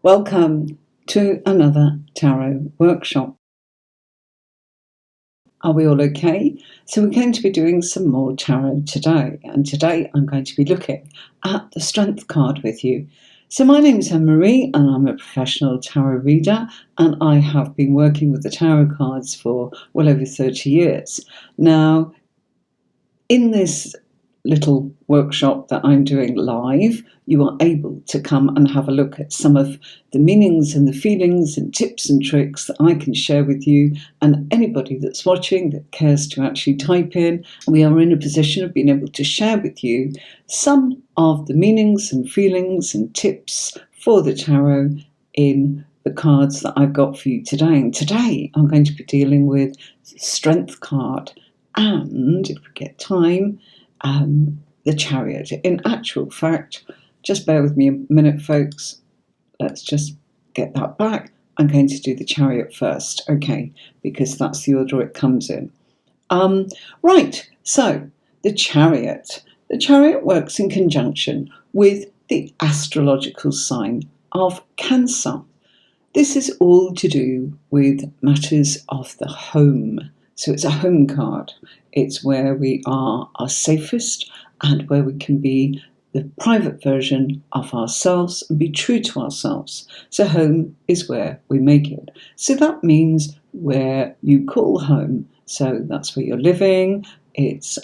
Welcome to another tarot workshop. Are we all okay? So we're going to be doing some more tarot today, and today I'm going to be looking at the Strength card with you. So my name is Anne-Marie and I'm a professional tarot reader, and I have been working with the tarot cards for well over 30 years. Now, in this little workshop that I'm doing live, you are able to come and have a look at some of the meanings and the feelings and tips and tricks that I can share with you, and anybody that's watching that cares to actually type in. We are in a position of being able to share with you some of the meanings and feelings and tips for the tarot in the cards that I've got for you today. And today I'm going to be dealing with the Strength card, and if we get time, the Chariot. In actual fact, just bear with me a minute, folks. Let's just get that back. I'm going to do the Chariot first, okay, because that's the order it comes in. Right, so the Chariot. The Chariot works in conjunction with the astrological sign of Cancer. This is all to do with matters of the home. So it's a home card. It's where we are our safest and where we can be the private version of ourselves and be true to ourselves. So home is where we make it. So that means where you call home. So that's where you're living. It's,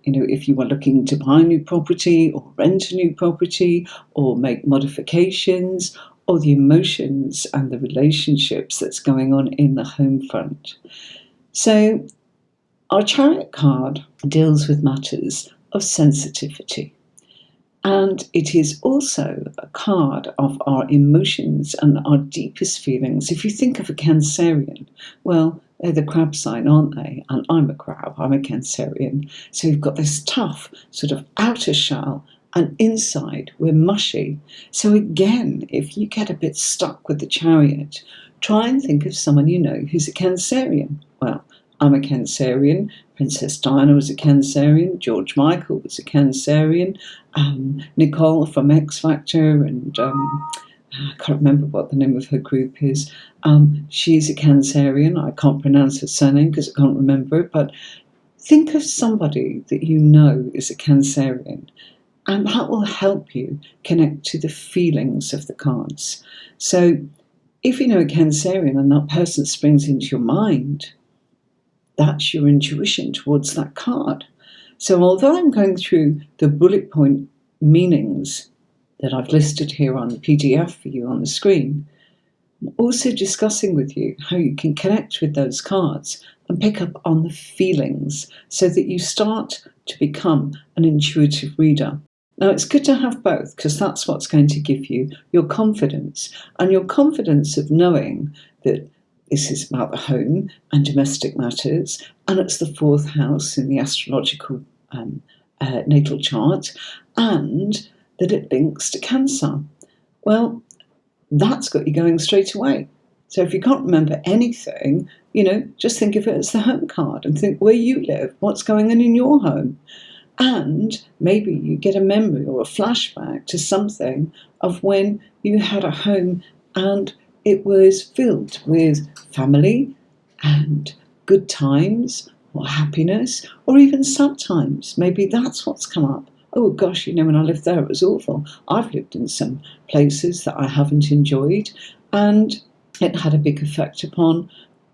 if you are looking to buy a new property or rent a new property or make modifications, or the emotions and the relationships that's going on in the home front. So our Chariot card deals with matters of sensitivity, and it is also a card of our emotions and our deepest feelings. If you think of a Cancerian, well, they're the crab sign, aren't they? And I'm a crab, I'm a Cancerian. So you've got this tough sort of outer shell, and inside we're mushy. So again, if you get a bit stuck with the Chariot, try and think of someone you know who's a Cancerian. Well, I'm a Cancerian. Princess Diana was a Cancerian. George Michael was a Cancerian. Nicole from X Factor, and I can't remember what the name of her group is. She's a Cancerian. I can't pronounce her surname because I can't remember it. But think of somebody that you know is a Cancerian, and that will help you connect to the feelings of the cards. So if you know a Cancerian and that person springs into your mind, that's your intuition towards that card. So although I'm going through the bullet point meanings that I've listed here on the PDF for you on the screen, I'm also discussing with you how you can connect with those cards and pick up on the feelings so that you start to become an intuitive reader. Now, it's good to have both, because that's what's going to give you your confidence, and your confidence of knowing that this is about the home and domestic matters, and it's the fourth house in the astrological natal chart, and that it links to Cancer. Well, that's got you going straight away. So if you can't remember anything, just think of it as the home card and think where you live, what's going on in your home. And maybe you get a memory or a flashback to something of when you had a home and it was filled with family and good times or happiness, or even sometimes maybe that's what's come up. Oh gosh, when I lived there, it was awful. I've lived in some places that I haven't enjoyed, and it had a big effect upon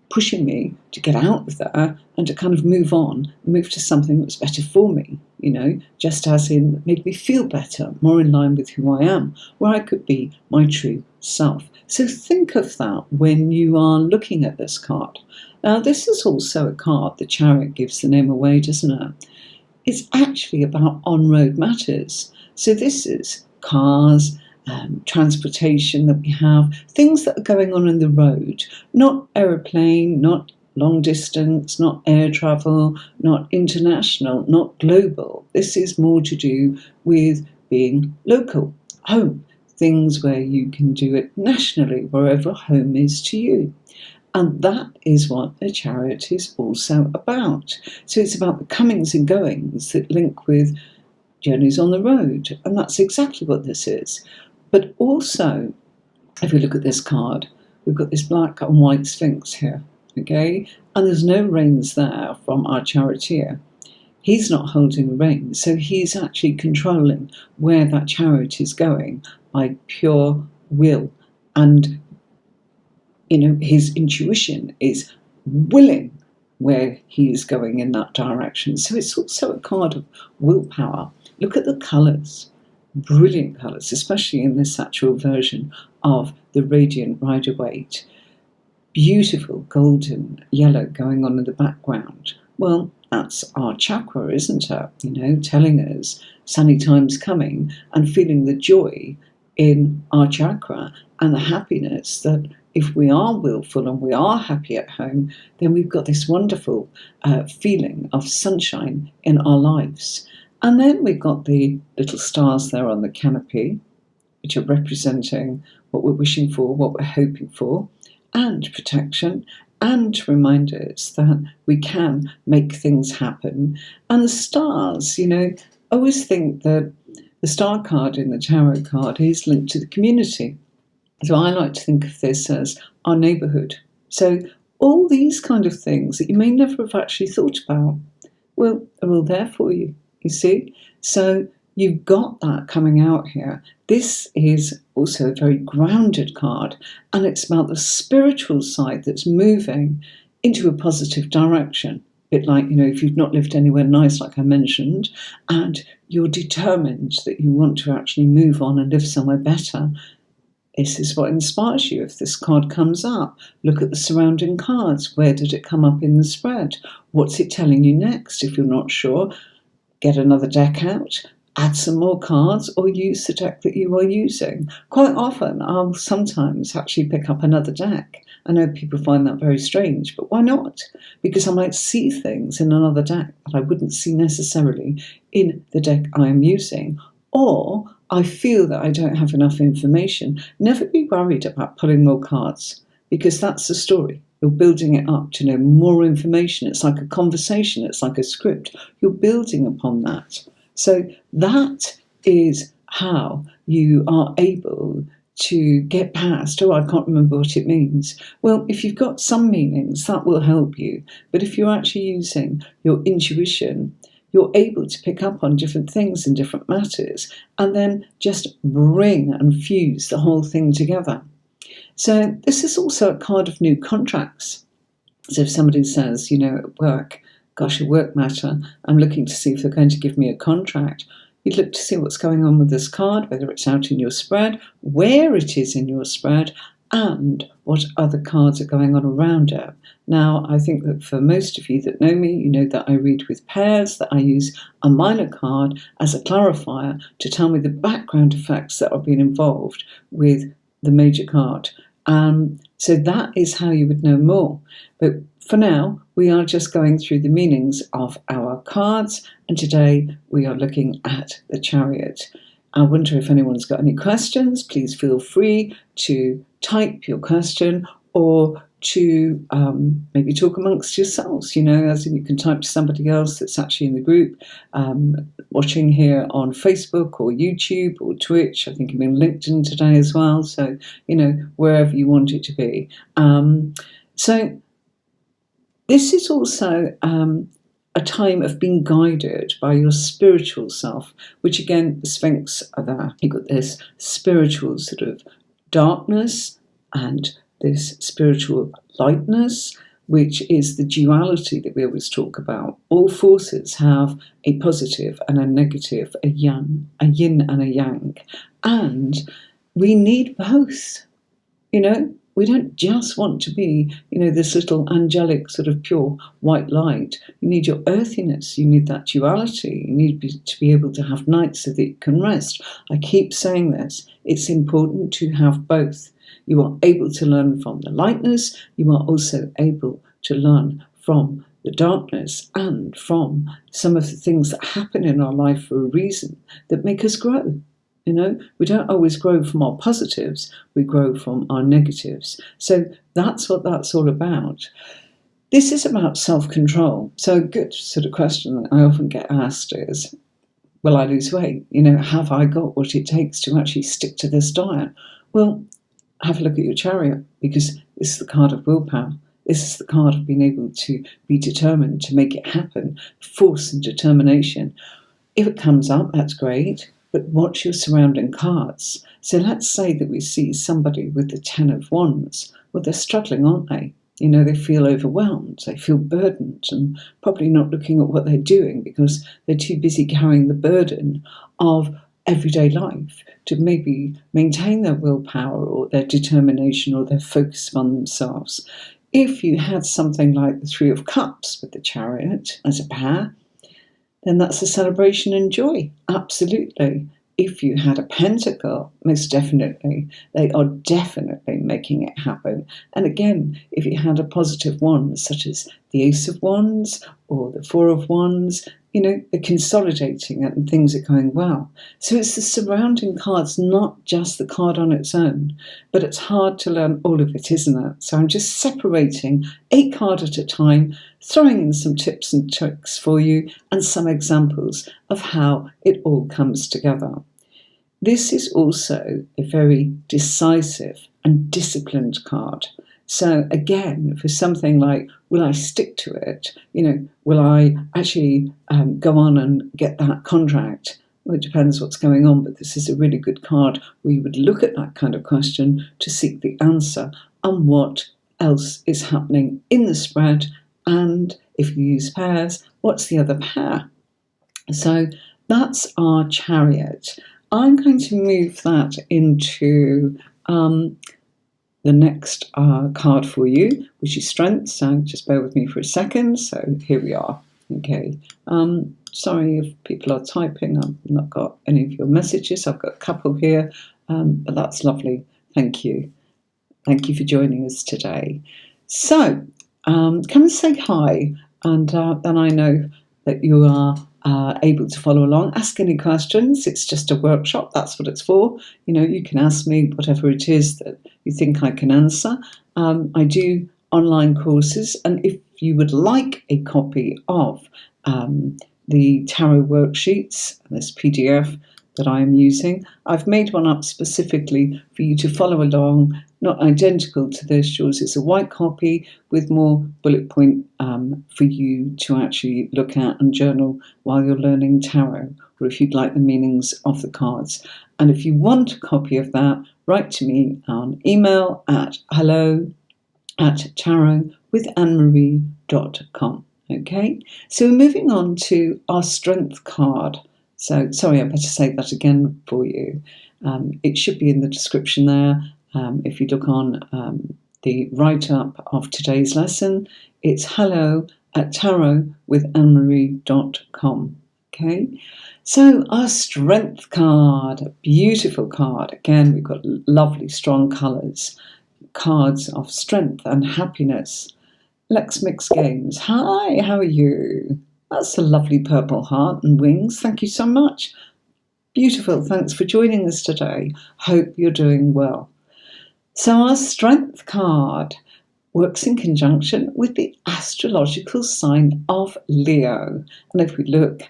pushing me to get out of there and to kind of move on, move to something that was better for me, just as in made me feel better, more in line with who I am, where I could be my true self. So think of that when you are looking at this card. Now, this is also a card, the Chariot gives the name away, doesn't it? It's actually about on-road matters. So this is cars, transportation that we have, things that are going on the road, not aeroplane, not long distance, not air travel, not international, not global. This is more to do with being local, home, things where you can do it nationally, wherever home is to you. And that is what a Chariot is also about. So it's about the comings and goings that link with journeys on the road. And that's exactly what this is. But also, if we look at this card, we've got this black and white sphinx here, okay? And there's no reins there from our charioteer. He's not holding the reins, so he's actually controlling where that chariot is going by pure will. And, his intuition is willing where he is going in that direction. So it's also a card of willpower. Look at the colours. Brilliant colours, especially in this actual version of the Radiant Rider-Waite. Beautiful golden yellow going on in the background. Well, that's our chakra, isn't it? Telling us sunny times coming and feeling the joy in our chakra and the happiness that if we are willful and we are happy at home, then we've got this wonderful feeling of sunshine in our lives. And then we've got the little stars there on the canopy, which are representing what we're wishing for, what we're hoping for, and protection, and to remind us that we can make things happen. And the stars, I always think that the star card in the tarot card is linked to the community. So I like to think of this as our neighbourhood. So all these kind of things that you may never have actually thought about, well, are all there for you, you see? So you've got that coming out here. This is also a very grounded card, and it's about the spiritual side that's moving into a positive direction. A bit like, if you've not lived anywhere nice, like I mentioned, and you're determined that you want to actually move on and live somewhere better, this is what inspires you if this card comes up. Look at the surrounding cards. Where did it come up in the spread? What's it telling you next? If you're not sure, get another deck out, add some more cards, or use the deck that you are using. Quite often, I'll sometimes actually pick up another deck. I know people find that very strange, but why not? Because I might see things in another deck that I wouldn't see necessarily in the deck I am using. Or I feel that I don't have enough information. Never be worried about pulling more cards, because that's the story. You're building it up to know more information. It's like a conversation. It's like a script. You're building upon that. So that is how you are able to get past, I can't remember what it means. Well, if you've got some meanings, that will help you. But if you're actually using your intuition, you're able to pick up on different things in different matters and then just bring and fuse the whole thing together. So this is also a card of new contracts. So if somebody says, at work, gosh, a work matter, I'm looking to see if they're going to give me a contract, you'd look to see what's going on with this card, whether it's out in your spread, where it is in your spread, and what other cards are going on around it. Now, I think that for most of you that know me, you know that I read with pairs, that I use a minor card as a clarifier to tell me the background effects that are being involved with the major card. So that is how you would know more. But for now, we are just going through the meanings of our cards, and today we are looking at the Chariot. I wonder if anyone's got any questions. Please feel free to type your question or to maybe talk amongst yourselves, as in you can type to somebody else that's actually in the group, watching here on Facebook or YouTube or Twitch. I think I'm in LinkedIn today as well. So, wherever you want it to be. So this is also a time of being guided by your spiritual self, which again, the Sphinx are there. You've got this spiritual sort of darkness and this spiritual lightness, which is the duality that we always talk about. All forces have a positive and a negative, a yin and a yang. And we need both, We don't just want to be, this little angelic sort of pure white light. You need your earthiness. You need that duality. You need to be able to have nights so that you can rest. I keep saying this. It's important to have both. You are able to learn from the lightness. You are also able to learn from the darkness and from some of the things that happen in our life for a reason that make us grow. We don't always grow from our positives, we grow from our negatives. So that's what that's all about. This is about self-control. So a good sort of question that I often get asked is, will I lose weight? Have I got what it takes to actually stick to this diet? Well, have a look at your chariot, because this is the card of willpower. This is the card of being able to be determined to make it happen, force and determination. If it comes up, that's great, but watch your surrounding cards. So let's say that we see somebody with the Ten of Wands. Well, they're struggling, aren't they? They feel overwhelmed, they feel burdened, and probably not looking at what they're doing because they're too busy carrying the burden of everyday life to maybe maintain their willpower or their determination or their focus on themselves. If you had something like the Three of Cups with the Chariot as a pair, then that's a celebration and joy, absolutely. If you had a pentacle, most definitely, they are definitely making it happen. And again, if you had a positive one, such as the Ace of Wands or the Four of Wands, they're consolidating it and things are going well. So it's the surrounding cards, not just the card on its own. But it's hard to learn all of it, isn't it? So I'm just separating 8 cards at a time, throwing in some tips and tricks for you and some examples of how it all comes together. This is also a very decisive and disciplined card. So again, for something like, will I stick to it? Will I actually go on and get that contract? Well, it depends what's going on, but this is a really good card where you would look at that kind of question to seek the answer on what else is happening in the spread. And if you use pairs, what's the other pair? So that's our Chariot. I'm going to move that into the next card for you, which is Strength. So just bear with me for a second. So here we are. Okay. Sorry if people are typing. I've not got any of your messages. I've got a couple here, but that's lovely. Thank you. Thank you for joining us today. So come and say hi, and then I know that you are able to follow along. Ask any questions. It's just a workshop. That's what it's for. You can ask me whatever it is that you think I can answer. I do online courses, and if you would like a copy of the tarot worksheets, this PDF that I am using, I've made one up specifically for you to follow along, not identical to this. Yours is a white copy with more bullet point for you to actually look at and journal while you're learning tarot, or if you'd like the meanings of the cards. And if you want a copy of that, write to me on email at hello@tarotwithanmarie.com. Okay, so we're moving on to our Strength card. So, sorry, I better say that again for you. It should be in the description there. If you look on the write-up of today's lesson, it's hello@tarotwithanmarie.com. Okay, so our Strength card, a beautiful card. Again, we've got lovely, strong colours, cards of strength and happiness. Let's mix games. Hi, how are you? That's a lovely purple heart and wings. Thank you so much. Beautiful. Thanks for joining us today. Hope you're doing well. So our Strength card works in conjunction with the astrological sign of Leo. And if we look,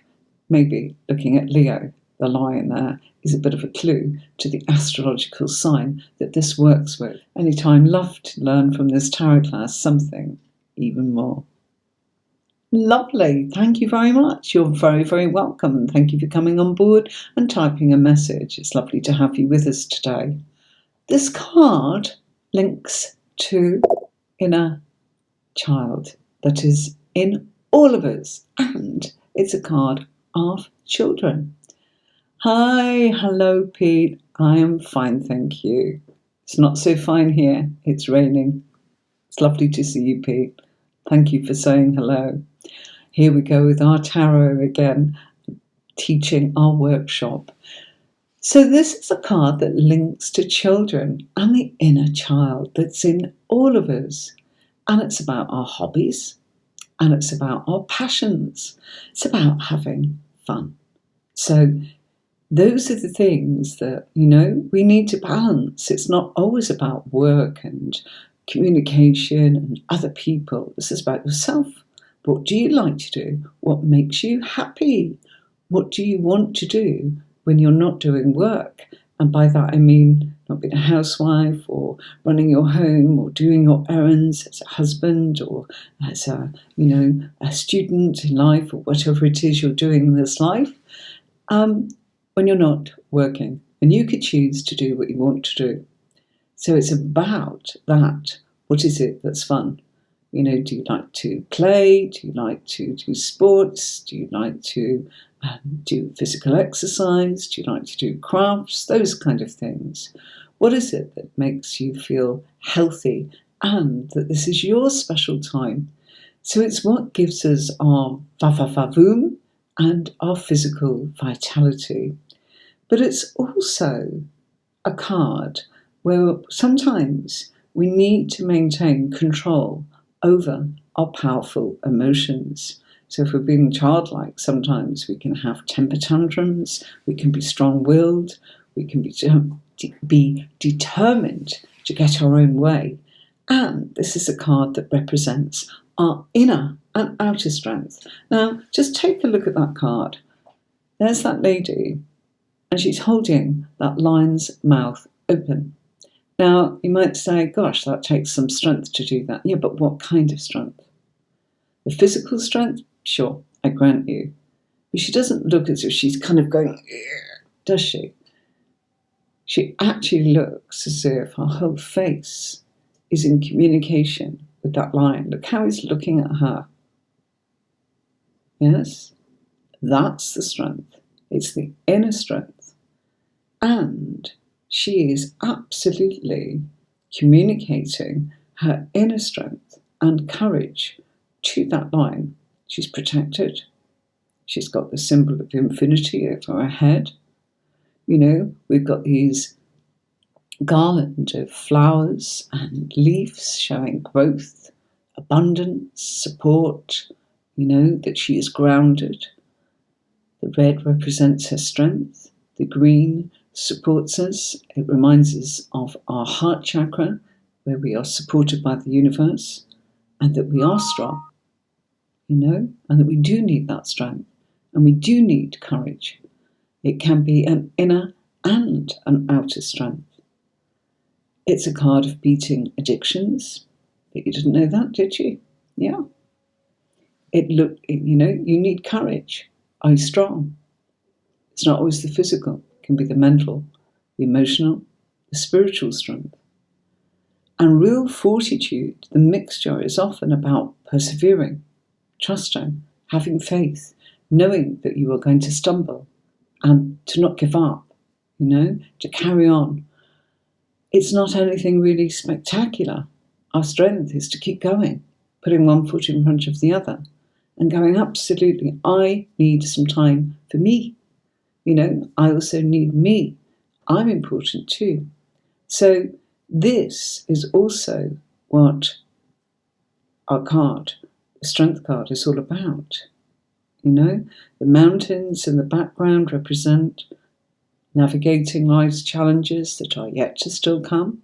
maybe looking at Leo, the lion there, is a bit of a clue to the astrological sign that this works with. Anytime, love to learn from this tarot class something even more. Lovely. Thank you very much. You're very, very welcome. And thank you for coming on board and typing a message. It's lovely to have you with us today. This card links to inner child that is in all of us. And it's a card of children. Hi. Hello, Pete. I am fine, thank you. It's not so fine here. It's raining. It's lovely to see you, Pete. Thank you for saying hello. Here we go with our tarot again, teaching our workshop. So this is a card that links to children and the inner child that's in all of us. And it's about our hobbies, and it's about our passions. It's about having fun. So those are the things that, we need to balance. It's not always about work and communication and other people. This is about yourself. What do you like to do? What makes you happy? What do you want to do when you're not doing work? And by that I mean not being a housewife or running your home or doing your errands as a husband or as a student in life or whatever it is you're doing in this life, when you're not working. And you could choose to do what you want to do. So it's about that. What is it that's fun? Do you like to play? Do you like to do sports? Do you like to do physical exercise? Do you like to do crafts? Those kind of things. What is it that makes you feel healthy and that this is your special time? So it's what gives us our va-va-va-voom and our physical vitality. But it's also a card where sometimes we need to maintain control over our powerful emotions. So if we're being childlike, sometimes we can have temper tantrums, we can be strong-willed, we can be determined to get our own way. And this is a card that represents our inner and outer strength. Now, just take a look at that card. There's that lady, and she's holding that lion's mouth open. Now, you might say, gosh, that takes some strength to do that. Yeah, but what kind of strength? The physical strength? Sure, I grant you. But she doesn't look as if she's kind of going, does she? She actually looks as if her whole face is in communication with that lion. Look how he's looking at her. Yes, that's the strength. It's the inner strength. And she is absolutely communicating her inner strength and courage to that lion. She's protected. She's got the symbol of infinity over her head. We've got these garland of flowers and leaves showing growth, abundance, support, that she is grounded. The red represents her strength. The green supports us. It reminds us of our heart chakra, where we are supported by the universe, and that we are strong, and that we do need that strength, and we do need courage. It can be an inner and an outer strength. It's a card of beating addictions. But you didn't know that, did you? Yeah. You need courage. Are you strong? It's not always the physical. It can be the mental, the emotional, the spiritual strength. And real fortitude, the mixture, is often about persevering, trusting, having faith, knowing that you are going to stumble and to not give up, to carry on. It's not anything really spectacular. Our strength is to keep going, putting one foot in front of the other and going, absolutely, I need some time for me. I also need me. I'm important too. So this is also what our card, the strength card, is all about. The mountains in the background represent navigating life's challenges that are yet to still come.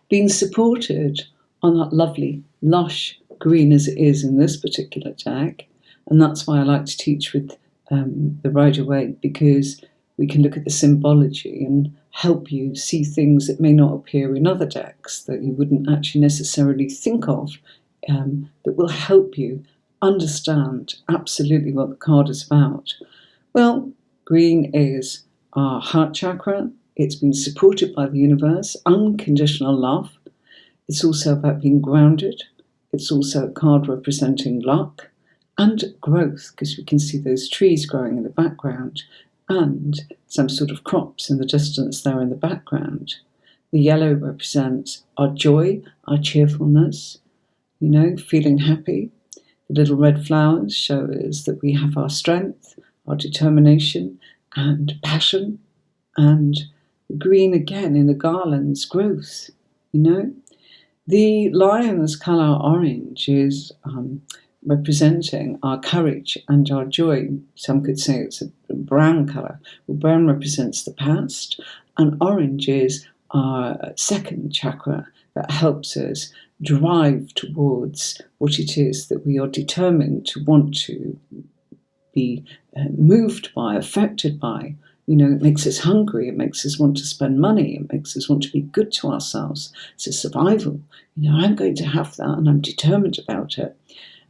Being supported on that lovely, lush green as it is in this particular deck. And that's why I like to teach with the Rider-Waite, because we can look at the symbology and help you see things that may not appear in other decks that you wouldn't actually necessarily think of, that will help you understand absolutely what the card is about. Well, green is our heart chakra. It's been supported by the universe, unconditional love. It's also about being grounded. It's also a card representing luck and growth, because we can see those trees growing in the background and some sort of crops in the distance there in the background. The yellow represents our joy, our cheerfulness, feeling happy. The little red flowers show us that we have our strength, our determination and passion. And the green again in the garlands, growth, The lion's colour orange is representing our courage and our joy. Some could say it's a brown colour. Well, brown represents the past, and orange is our second chakra that helps us drive towards what it is that we are determined to want to be moved by, affected by, it makes us hungry. It makes us want to spend money. It makes us want to be good to ourselves. It's a survival. I'm going to have that, and I'm determined about it.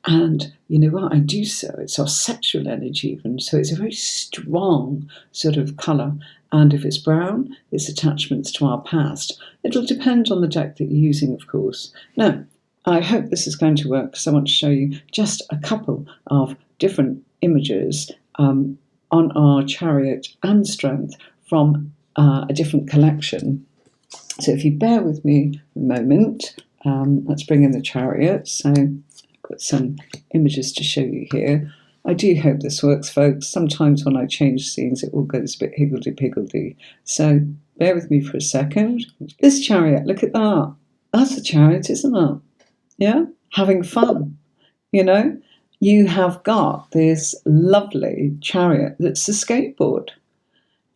And you know what? I do so. It's our sexual energy even. So it's a very strong sort of colour. And if it's brown, it's attachments to our past. It'll depend on the deck that you're using, of course. Now, I hope this is going to work, because I want to show you just a couple of different images on our Chariot and Strength from a different collection. So if you bear with me a moment, let's bring in the Chariot. So I've got some images to show you here. I do hope this works, folks. Sometimes when I change scenes, it all goes a bit higgledy-piggledy. So bear with me for a second. This Chariot, look at that. That's a Chariot, isn't it? Yeah? Having fun, You have got this lovely Chariot that's a skateboard.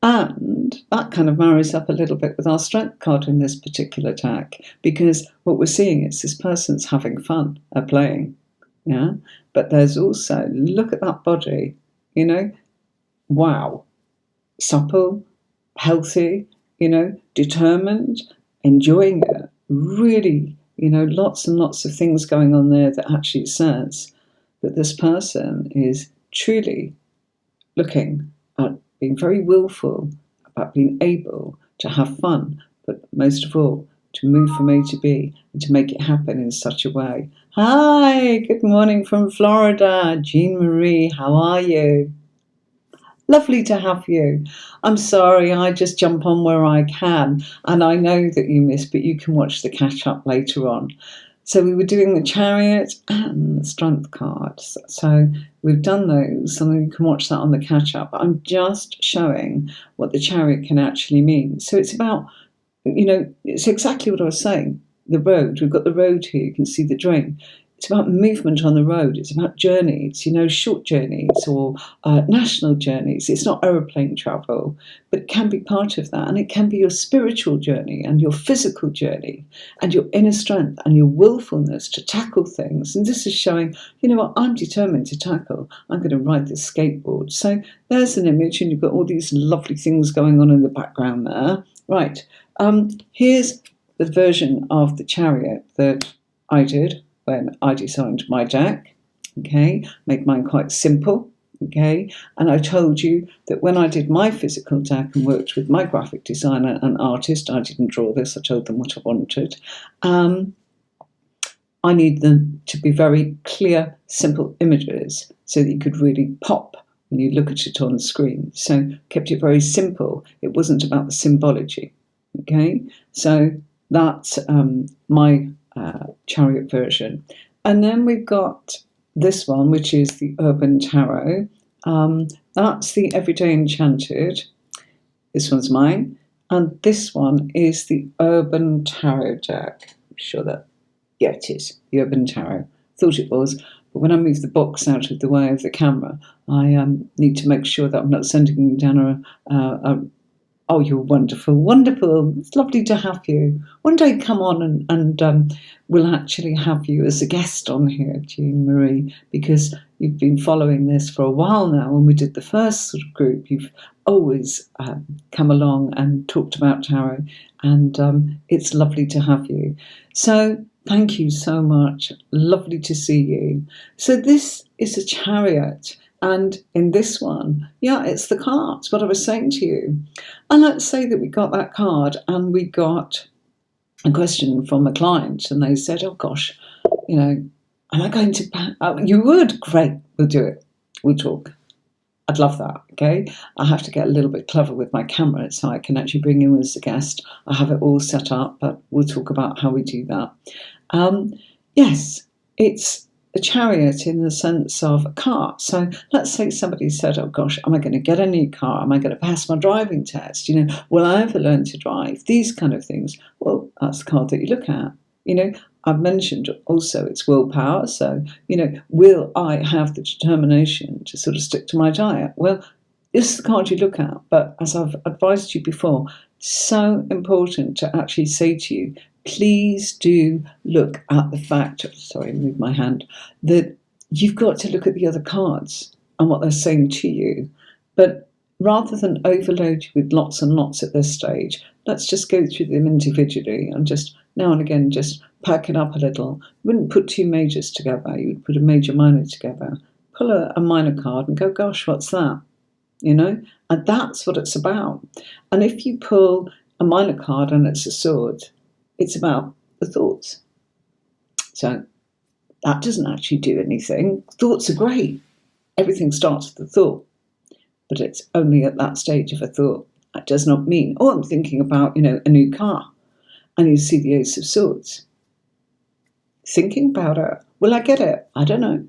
And that kind of marries up a little bit with our Strength card in this particular deck, because what we're seeing is this person's having fun at playing. Yeah, but there's also, look at that body, wow, supple, healthy, determined, enjoying it, really, lots and lots of things going on there that actually says that this person is truly looking at being very willful about being able to have fun, but most of all, to move from A to B and to make it happen in such a way. Hi, good morning from Florida. Jean Marie, how are you? Lovely to have you. I'm sorry, I just jump on where I can, and I know that you missed, but you can watch the catch up later on. So we were doing the Chariot and the Strength cards. So we've done those, and you can watch that on the catch up. I'm just showing what the Chariot can actually mean. So it's about, it's exactly what I was saying. The road, we've got the road here, you can see the drain. It's about movement on the road. It's about journeys, short journeys or national journeys. It's not aeroplane travel, but it can be part of that. And it can be your spiritual journey and your physical journey and your inner strength and your willfulness to tackle things. And this is showing, what I'm determined to tackle. I'm going to ride this skateboard. So there's an image, and you've got all these lovely things going on in the background there. Right. Here's the version of the Chariot that I did when I designed my deck, made mine quite simple, and I told you that when I did my physical deck and worked with my graphic designer and artist, I didn't draw this, I told them what I wanted. I need them to be very clear, simple images so that you could really pop when you look at it on the screen. So kept it very simple. It wasn't about the symbology, So that's my Chariot version. And then we've got this one, which is the Urban Tarot. That's the Everyday Enchanted. This one's mine. And this one is the Urban Tarot deck. I'm sure that, it is the Urban Tarot. Thought it was, but when I move the box out of the way of the camera, I need to make sure that I'm not sending you down oh, you're wonderful, wonderful. It's lovely to have you. One day come on and we'll actually have you as a guest on here, Jean Marie, because you've been following this for a while now. When we did the first sort of group, you've always come along and talked about tarot, and it's lovely to have you. So thank you so much. Lovely to see you. So this is a Chariot. And in this one, it's the cards, what I was saying to you. And let's say that we got that card and we got a question from a client and they said, oh gosh, am I going to, you would, great, we'll do it. We'll talk. I'd love that, I have to get a little bit clever with my camera so I can actually bring you as a guest. I have it all set up, but we'll talk about how we do that. Yes, it's a Chariot in the sense of a car. So let's say somebody said, oh gosh, am I going to get a new car? Am I going to pass my driving test? Will I ever learn to drive? These kind of things. Well, that's the card that you look at. I've mentioned also it's willpower. So, will I have the determination to sort of stick to my diet? Well, this is the card you look at. But as I've advised you before, so important to actually say to you, please do look at the fact, move my hand, that you've got to look at the other cards and what they're saying to you. But rather than overload you with lots and lots at this stage, let's just go through them individually and just now and again just pack it up a little. You wouldn't put two majors together, you would put a major minor together. Pull a minor card and go, gosh, what's that? And that's what it's about. And if you pull a minor card and it's a sword, it's about the thoughts. So that doesn't actually do anything. Thoughts are great. Everything starts with a thought. But it's only at that stage of a thought. That does not mean, I'm thinking about, a new car. And you see the Ace of Swords. Thinking about it. Will I get it? I don't know.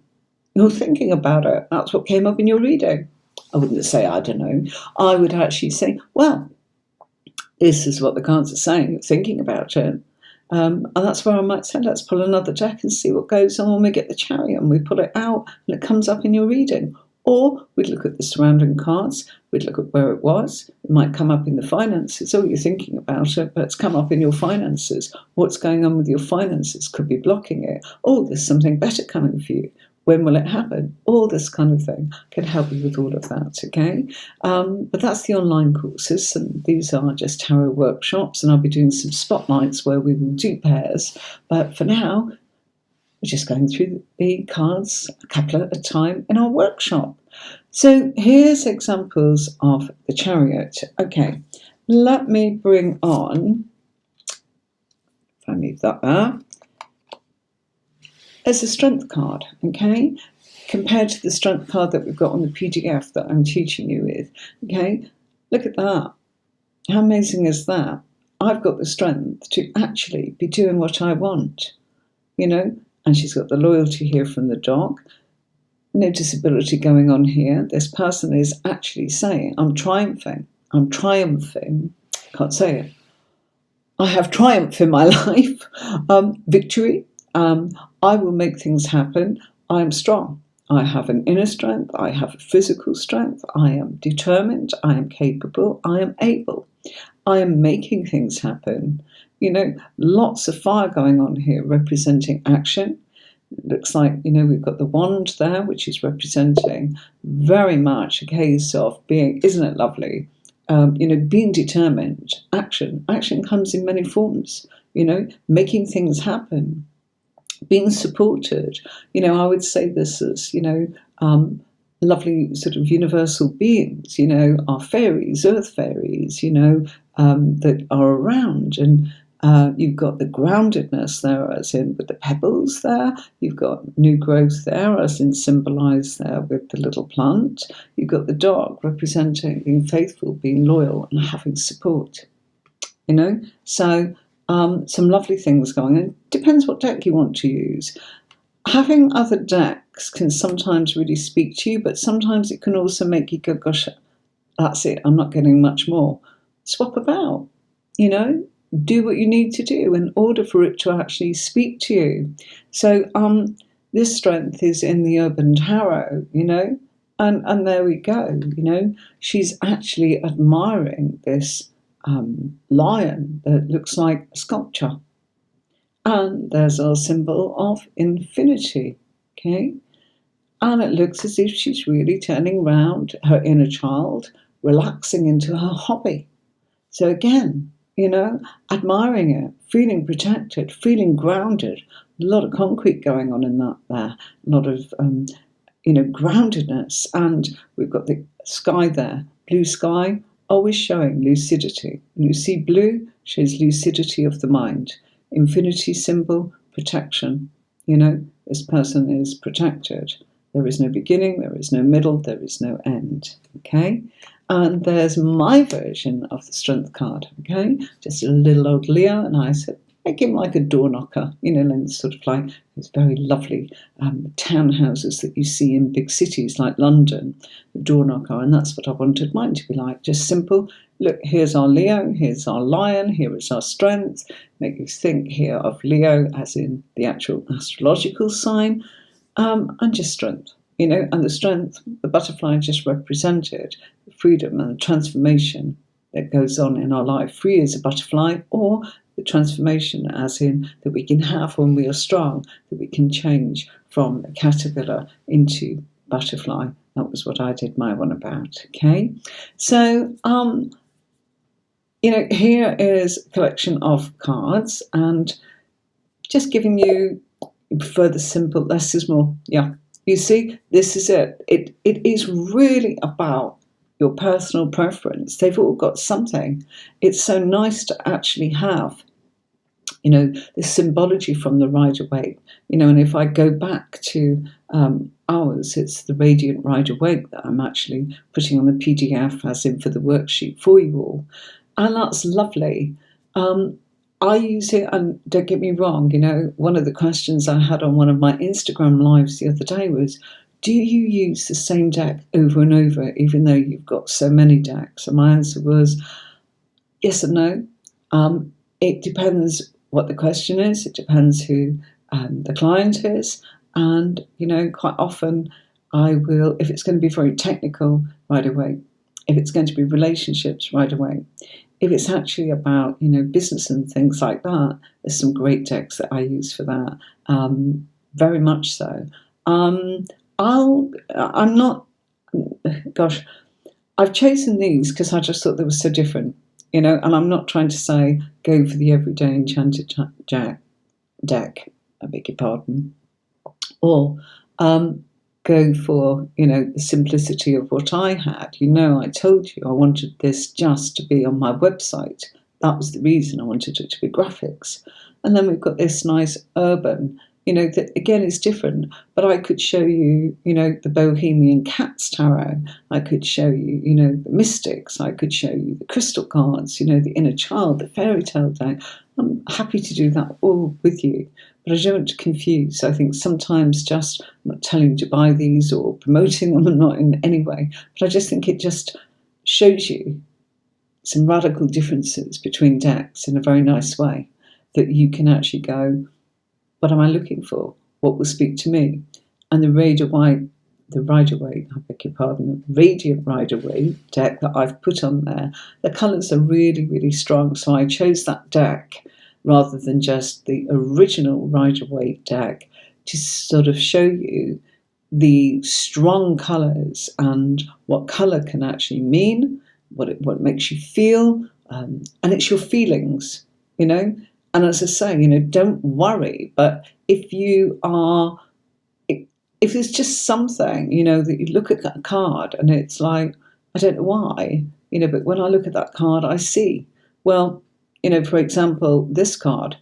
You're thinking about it. That's what came up in your reading. I wouldn't say, I don't know. I would actually say, well, this is what the cards are saying. You're thinking about it. And that's where I might say, let's pull another deck and see what goes on when we get the Chariot and we pull it out and it comes up in your reading. Or we'd look at the surrounding cards, we'd look at where it was, it might come up in the finances. You're thinking about it, but it's come up in your finances. What's going on with your finances could be blocking it. There's something better coming for you. When will it happen? All this kind of thing can help you with all of that, okay? But that's the online courses, and these are just tarot workshops, and I'll be doing some spotlights where we will do pairs. But for now, we're just going through the cards a couple at a time in our workshop. So here's examples of the Chariot. Okay, let me bring on, if I move that there, there's a Strength card, okay, compared to the Strength card that we've got on the PDF that I'm teaching you with, okay? Look at that. How amazing is that? I've got the strength to actually be doing what I want, and she's got the loyalty here from the dog. No disability going on here. This person is actually saying, I'm triumphing. Can't say it. I have triumph in my life. Victory. I will make things happen. I am strong. I have an inner strength. I have a physical strength. I am determined. I am capable. I am able. I am making things happen. Lots of fire going on here representing action. It looks like, we've got the wand there, which is representing very much a case of being, isn't it lovely? Being determined. Action. Action comes in many forms, making things happen. Being supported. I would say this as, lovely sort of universal beings, our fairies, earth fairies, that are around. And you've got the groundedness there, as in with the pebbles there. You've got new growth there, as in symbolised there with the little plant. You've got the dog representing being faithful, being loyal, and having support. So some lovely things going on. Depends what deck you want to use. Having other decks can sometimes really speak to you, but sometimes it can also make you go, gosh, that's it, I'm not getting much more. Swap about, do what you need to do in order for it to actually speak to you. So this strength is in the Urban Tarot, and there we go, she's actually admiring this lion that looks like a sculpture. And there's our symbol of infinity, okay? And it looks as if she's really turning around her inner child, relaxing into her hobby. So again, admiring it, feeling protected, feeling grounded. A lot of concrete going on in that there. A lot of, groundedness. And we've got the sky there, blue sky, always showing lucidity. When you see blue, shows lucidity of the mind. Infinity symbol, protection. This person is protected. There is no beginning, there is no middle, there is no end. Okay? And there's my version of the Strength card. Okay? Just a little old Leo, and I said, make him like a door knocker, and sort of like these very lovely townhouses that you see in big cities like London, the door knocker, and that's what I wanted mine to be like, just simple. Look, here's our Leo, here's our lion, here is our strength. Make you think here of Leo as in the actual astrological sign, and just strength, and the strength, the butterfly just represented the freedom and the transformation that goes on in our life. Free as a butterfly, or the transformation as in that we can have when we are strong, that we can change from a caterpillar into butterfly That was what I did my one about. Okay, so here is a collection of cards, and just giving you, you prefer the simple, less is more. Yeah, you see, this is it. It is really about your personal preference. They've all got something. It's so nice to actually have, the symbology from the Rider-Waite. And if I go back to ours, it's the Radiant Rider-Waite that I'm actually putting on the PDF, as in for the worksheet for you all. And that's lovely. I use it, and don't get me wrong, one of the questions I had on one of my Instagram lives the other day was, do you use the same deck over and over, even though you've got so many decks? And my answer was yes and no. It depends what the question is. It depends who the client is. And, quite often I will, if it's going to be very technical, Rider-Waite. If it's going to be relationships, Rider-Waite. If it's actually about, business and things like that, there's some great decks that I use for that. Very much so. I've chosen these because I just thought they were so different, and I'm not trying to say go for the everyday enchanted deck, I beg your pardon, or go for, the simplicity of what I had. I told you I wanted this just to be on my website. That was the reason I wanted it to be graphics. And then we've got this nice urban, that again is different, but I could show you, the Bohemian Cats Tarot. I could show you, the Mystics. I could show you the Crystal Cards, the Inner Child, the Fairy Tale deck. I'm happy to do that all with you, but I don't want to confuse. I think sometimes I'm not telling you to buy these or promoting them, or not in any way, but I just think it just shows you some radical differences between decks in a very nice way, that you can actually go, what am I looking for? What will speak to me? And the Rider-Waite, I beg your pardon, the Radiant Rider-Waite deck that I've put on there, the colours are really, really strong. So I chose that deck rather than just the original Rider-Waite deck to sort of show you the strong colours and what colour can actually mean, what makes you feel, and it's your feelings, And as I say, don't worry. But if there's just something, that you look at that card and it's like, I don't know why, but when I look at that card, I see, well, for example, this card,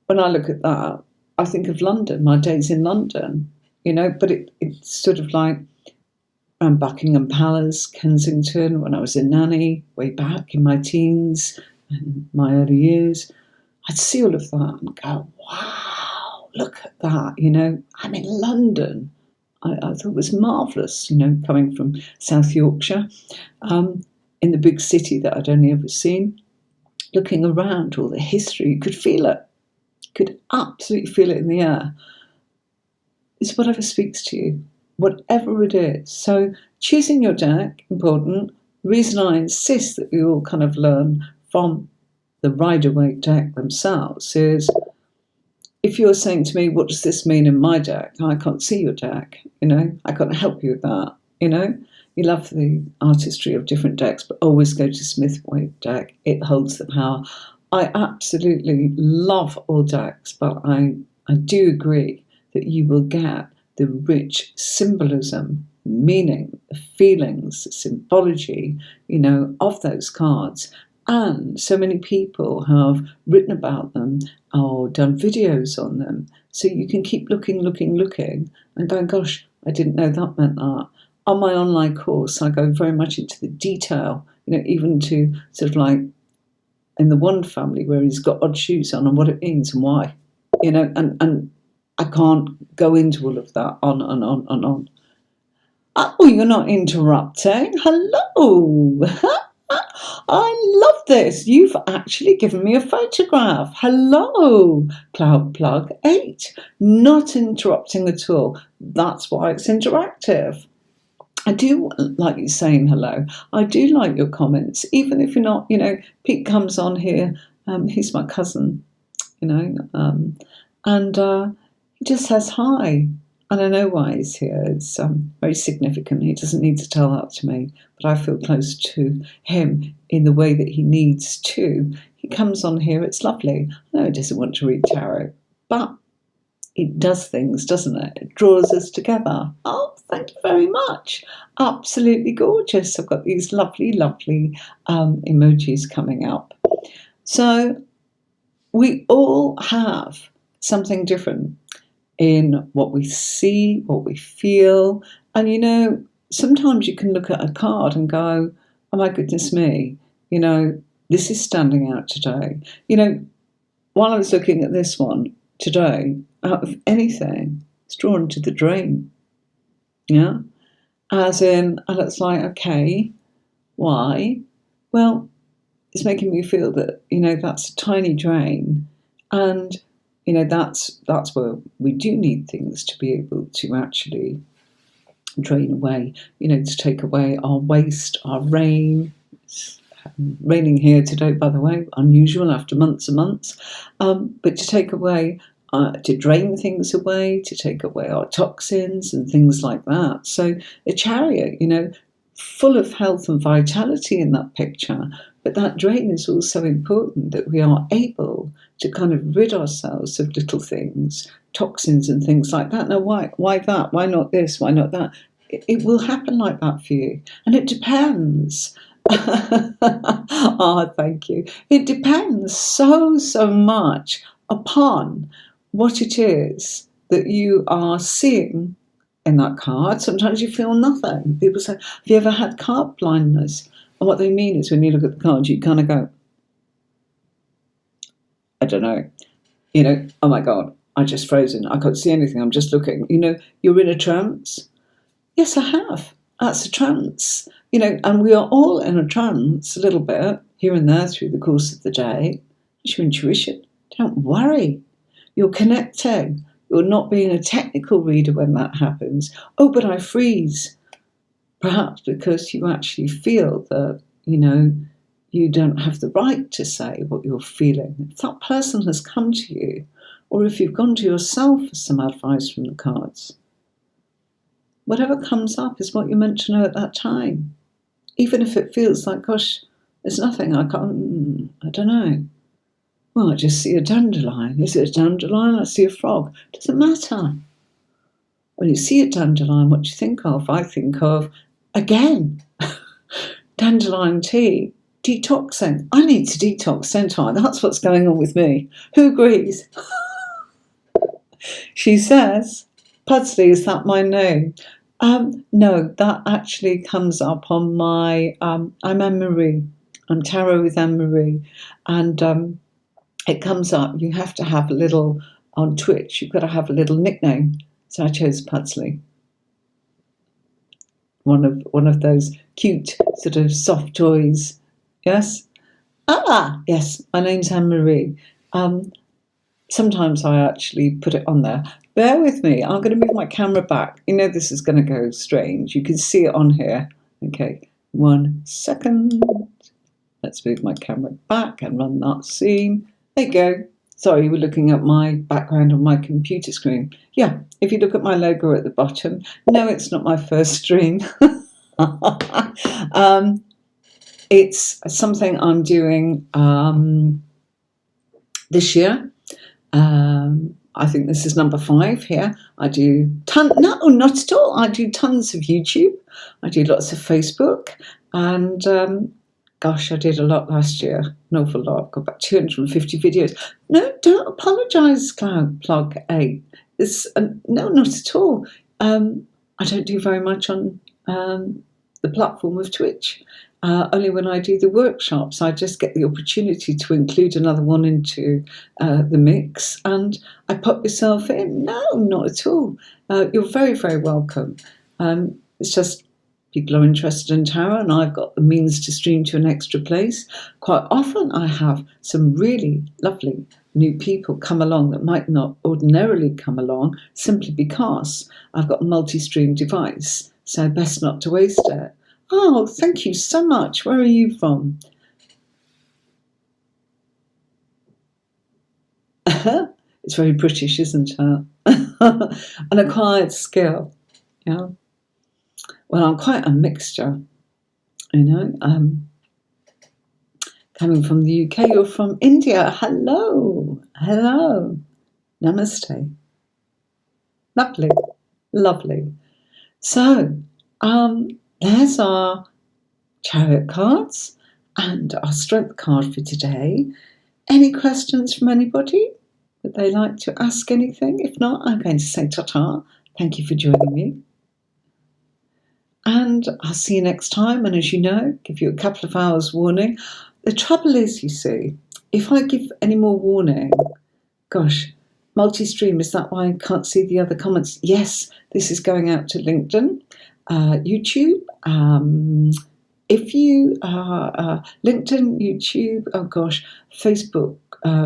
when I look at that, I think of London, my days in London, but it's sort of like around Buckingham Palace, Kensington, when I was a nanny, way back in my teens, and my early years. I'd see all of that and go, wow, look at that, I'm in London. I thought it was marvellous, coming from South Yorkshire, in the big city that I'd only ever seen, looking around, all the history, you could feel it, could absolutely feel it in the air. It's whatever speaks to you, whatever it is. So choosing your deck, important. The reason I insist that we all kind of learn from the Rider-Waite deck themselves is, if you're saying to me, what does this mean in my deck? I can't see your deck, I can't help you with that, You love the artistry of different decks, but always go to Smith-Waite deck. It holds the power. I absolutely love all decks, but I do agree that you will get the rich symbolism, meaning, the feelings, the symbology, of those cards. And so many people have written about them or done videos on them. So you can keep looking and going, gosh, I didn't know that meant that. On my online course, I go very much into the detail, even to sort of like in the one family where he's got odd shoes on and what it means and why, and I can't go into all of that on and on and on. Oh, you're not interrupting. Hello. I love this. You've actually given me a photograph. Hello, Cloud Plug 8. Not interrupting at all. That's why it's interactive. I do like you saying hello. I do like your comments, even if you're not, Pete comes on here. He's my cousin, and he just says hi. And I know why he's here. It's very significant. He doesn't need to tell that to me, but I feel close to him in the way that he needs to. He comes on here, it's lovely. I know he doesn't want to read tarot, but it does things, doesn't it? It draws us together. Oh, thank you very much. Absolutely gorgeous. I've got these lovely, lovely emojis coming up. So we all have something different in what we see, what we feel. And, you know, sometimes you can look at a card and go, oh my goodness me, you know, this is standing out today. You know, while I was looking at this one today, out of anything, it's drawn to the drain. Yeah? As in, and it's like, okay, why? Well, it's making me feel that, you know, that's a tiny drain. And, you know, that's where we do need things to be able to actually drain away, you know, to take away our waste, our rain. It's raining here today, by the way, unusual after months and months. But to take away, to drain things away, to take away our toxins and things like that. So a chariot, you know, full of health and vitality in that picture. But that drain is also important, that we are able to kind of rid ourselves of little things, toxins and things like that. Now, why that? Why not this? Why not that? It will happen like that for you. And it depends. Oh, thank you. It depends so much upon what it is that you are seeing in that card. Sometimes you feel nothing. People say, have you ever had card blindness? And what they mean is when you look at the card, you kind of go, I don't know. You know, oh my God, I just frozen. I can't see anything. I'm just looking. You know, you're in a trance. Yes, I have. That's a trance. You know, and we are all in a trance a little bit here and there through the course of the day. It's your intuition. Don't worry. You're connecting. You're not being a technical reader when that happens. Oh, but I freeze. Perhaps because you actually feel that, you know, you don't have the right to say what you're feeling. If that person has come to you, or if you've gone to yourself for some advice from the cards, whatever comes up is what you're meant to know at that time. Even if it feels like, gosh, there's nothing, I don't know. Well, I just see a dandelion. Is it a dandelion? I see a frog. Doesn't matter. When you see a dandelion, what do you think of? I think of, again, dandelion tea, detoxing. I need to detox, don't I? That's what's going on with me. Who agrees? She says, Pudsley, is that my name? No, that actually comes up on my, I'm Anne-Marie. I'm Tarot with Anne-Marie. And it comes up, you have to have a little, on Twitch, you've got to have a little nickname. So I chose Pudsley. One of those cute sort of soft toys. Yes? Yes, my name's Anne-Marie. Sometimes I actually put it on there. Bear with me, I'm going to move my camera back. You know this is going to go strange. You can see it on here. Okay, 1 second. Let's move my camera back and run that scene. There you go. Sorry, you were looking at my background on my computer screen. Yeah, if you look at my logo at the bottom, no, it's not my first stream. It's something I'm doing this year. I think this is number 5 here. I do no, not at all. I do tons of YouTube. I do lots of Facebook, and gosh, I did a lot last year. An awful lot. I've got about 250 videos. No, don't apologise, Plug 8. No, not at all. I don't do very much on the platform of Twitch. Only when I do the workshops, I just get the opportunity to include another one into the mix, and I pop yourself in. No, not at all. You're very, very welcome. It's just people are interested in tarot, and I've got the means to stream to an extra place. Quite often I have some really lovely new people come along that might not ordinarily come along simply because I've got a multi-stream device, so best not to waste it. Oh, thank you so much. Where are you from? It's very British, isn't it? an acquired skill. Yeah. Well, I'm quite a mixture, coming from the UK or from India. Hello. Hello. Namaste. Lovely. Lovely. So, there's our Chariot cards and our Strength card for today. Any questions from anybody? Would they like to ask anything? If not, I'm going to say ta-ta. Thank you for joining me. And I'll see you next time. And as you know, give you a couple of hours warning. The trouble is, you see, if I give any more warning, gosh, multi-stream, is that why I can't see the other comments? Yes, this is going out to LinkedIn, YouTube. If you LinkedIn, YouTube, oh gosh, Facebook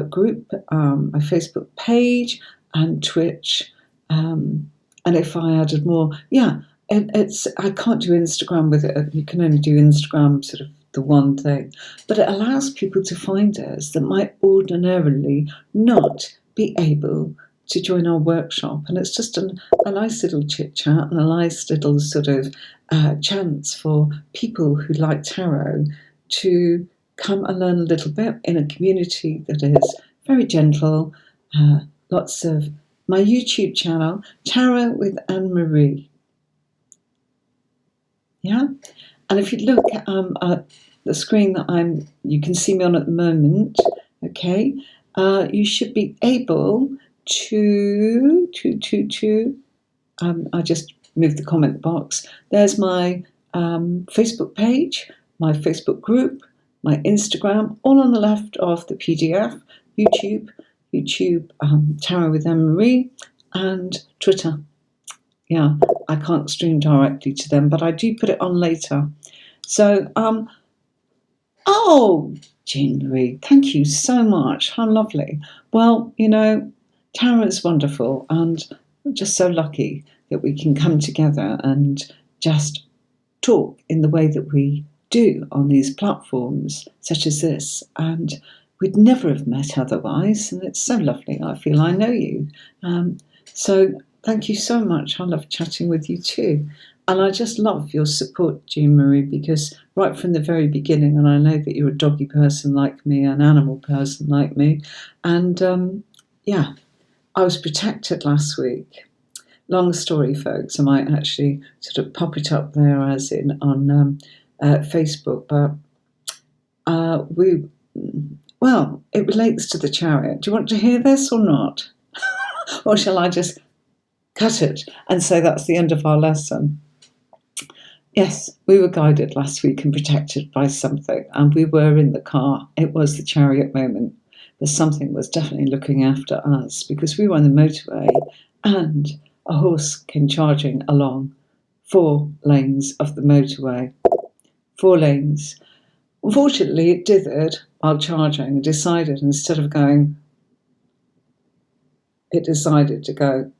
group, my Facebook page, and Twitch. And if I added more, yeah, it's I can't do Instagram with it. You can only do Instagram, sort of the one thing, but it allows people to find us that might ordinarily not be able to join our workshop. And it's just a nice little chit chat and a nice little sort of chance for people who like tarot to come and learn a little bit in a community that is very gentle. Lots of my YouTube channel, Tarot with Anne-Marie. Yeah, and if you look at the screen that you can see me on at the moment, okay, you should be able to I just moved the comment box. There's my Facebook page, my Facebook group, my Instagram, all on the left of the PDF, YouTube, Tarot with Anne-Marie, and Twitter. Yeah, I can't stream directly to them, but I do put it on later. So, oh, Jean Marie, thank you so much. How lovely. Well, tarot is wonderful, and I'm just so lucky that we can come together and just talk in the way that we do on these platforms, such as this. And we'd never have met otherwise, and it's so lovely. I feel I know you. So thank you so much. I love chatting with you too. And I just love your support, Jean Marie, because right from the very beginning, and I know that you're a doggy person like me, an animal person like me, and yeah, I was protected last week. Long story, folks. I might actually sort of pop it up there as in on Facebook, but it relates to the Chariot. Do you want to hear this or not? Or shall I just cut it and say that's the end of our lesson? Yes, we were guided last week and protected by something, and we were in the car. It was the Chariot moment. But something was definitely looking after us because we were on the motorway and a horse came charging along 4 lanes of the motorway. 4 lanes. Unfortunately, it dithered while charging and decided instead of going, it decided to go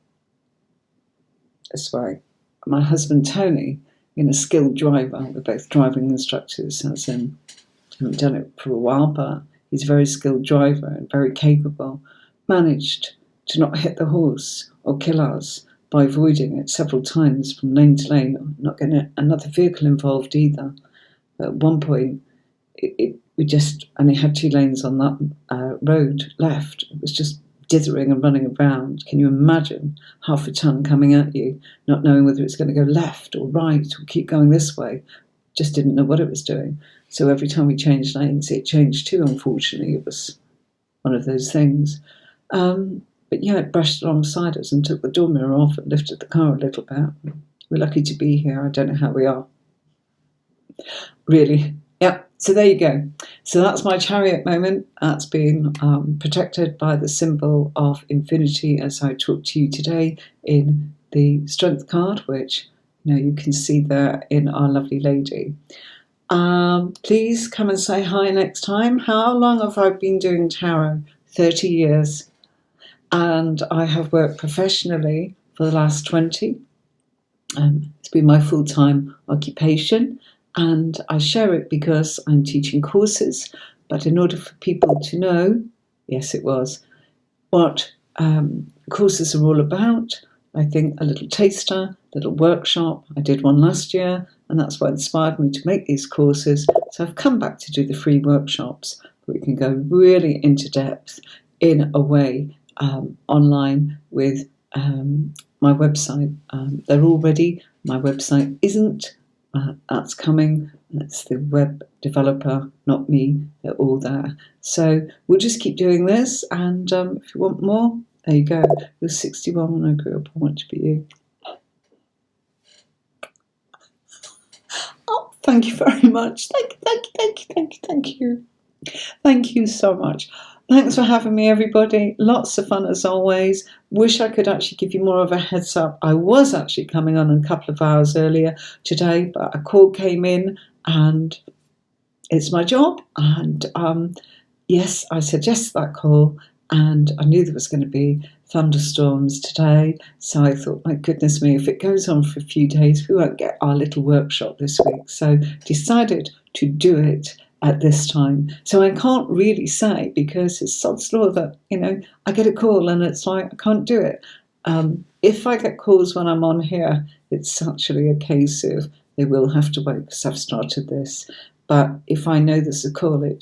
this way. My husband, Tony, being a skilled driver, we're both driving instructors, as in, haven't done it for a while, but he's a very skilled driver and very capable, managed to not hit the horse or kill us by avoiding it several times from lane to lane, or not getting another vehicle involved either. But at one point, we just only had 2 lanes on that road left. It was just dithering and running around. Can you imagine half a ton coming at you, not knowing whether it's going to go left or right or keep going this way? Just didn't know what it was doing. So every time we changed lanes, it changed too, unfortunately. It was one of those things. But yeah, it brushed alongside us and took the door mirror off and lifted the car a little bit. We're lucky to be here. I don't know how we are. Really. Yeah, so there you go. So that's my Chariot moment. That's been protected by the symbol of infinity as I talk to you today in the Strength card, which you can see there in Our Lovely Lady. Please come and say hi next time. How long have I been doing tarot? 30 years. And I have worked professionally for the last 20. It's been my full-time occupation. And I share it because I'm teaching courses. But in order for people to know, yes, it was, what courses are all about. I think a little taster, little workshop. I did one last year, and that's what inspired me to make these courses. So I've come back to do the free workshops. We can go really into depth in a way online with my website. They're all ready. My website isn't. That's coming. That's the web developer, not me. They're all there. So we'll just keep doing this. And if you want more, there you go. You're 61 when I grew up. I want to be you. Oh, thank you very much. Thank you. Thank you so much. Thanks for having me, everybody. Lots of fun as always. Wish I could actually give you more of a heads up. I was actually coming on a couple of hours earlier today, but a call came in and it's my job. And yes, I said yes to that call, and I knew there was going to be thunderstorms today. So I thought, my goodness me, if it goes on for a few days, we won't get our little workshop this week. So decided to do it at this time. So I can't really say, because it's sod's law that, I get a call and it's like, I can't do it. If I get calls when I'm on here, it's actually a case of they will have to wait because I've started this. But if I know there's a call, I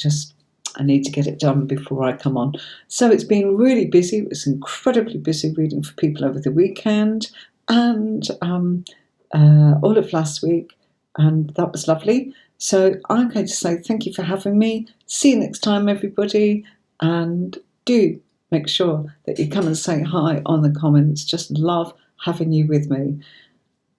need to get it done before I come on. So it's been really busy. It was incredibly busy reading for people over the weekend and all of last week. And that was lovely. So I'm going to say thank you for having me. See you next time, everybody. And do make sure that you come and say hi on the comments. Just love having you with me.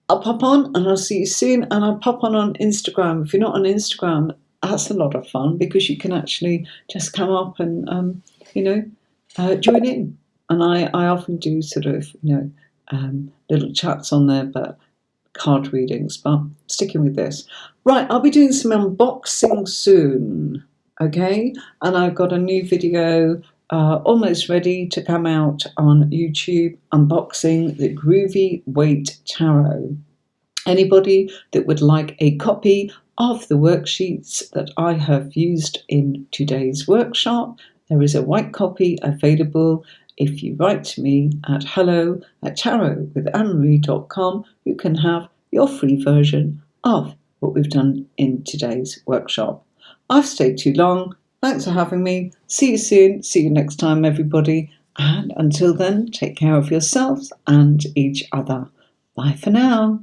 I'll pop on and I'll see you soon. And I'll pop on Instagram. If you're not on Instagram, that's a lot of fun because you can actually just come up and, join in. And I often do sort of, little chats on there, but card readings, but sticking with this. Right, I'll be doing some unboxing soon, okay? And I've got a new video almost ready to come out on YouTube, unboxing the Groovy Weight Tarot. Anybody that would like a copy of the worksheets that I have used in today's workshop, there is a white copy available. If you write to me at hello@tarotwithanmarie.com, you can have your free version of what we've done in today's workshop. I've stayed too long. Thanks for having me. See you soon. See you next time, everybody. And until then, take care of yourselves and each other. Bye for now.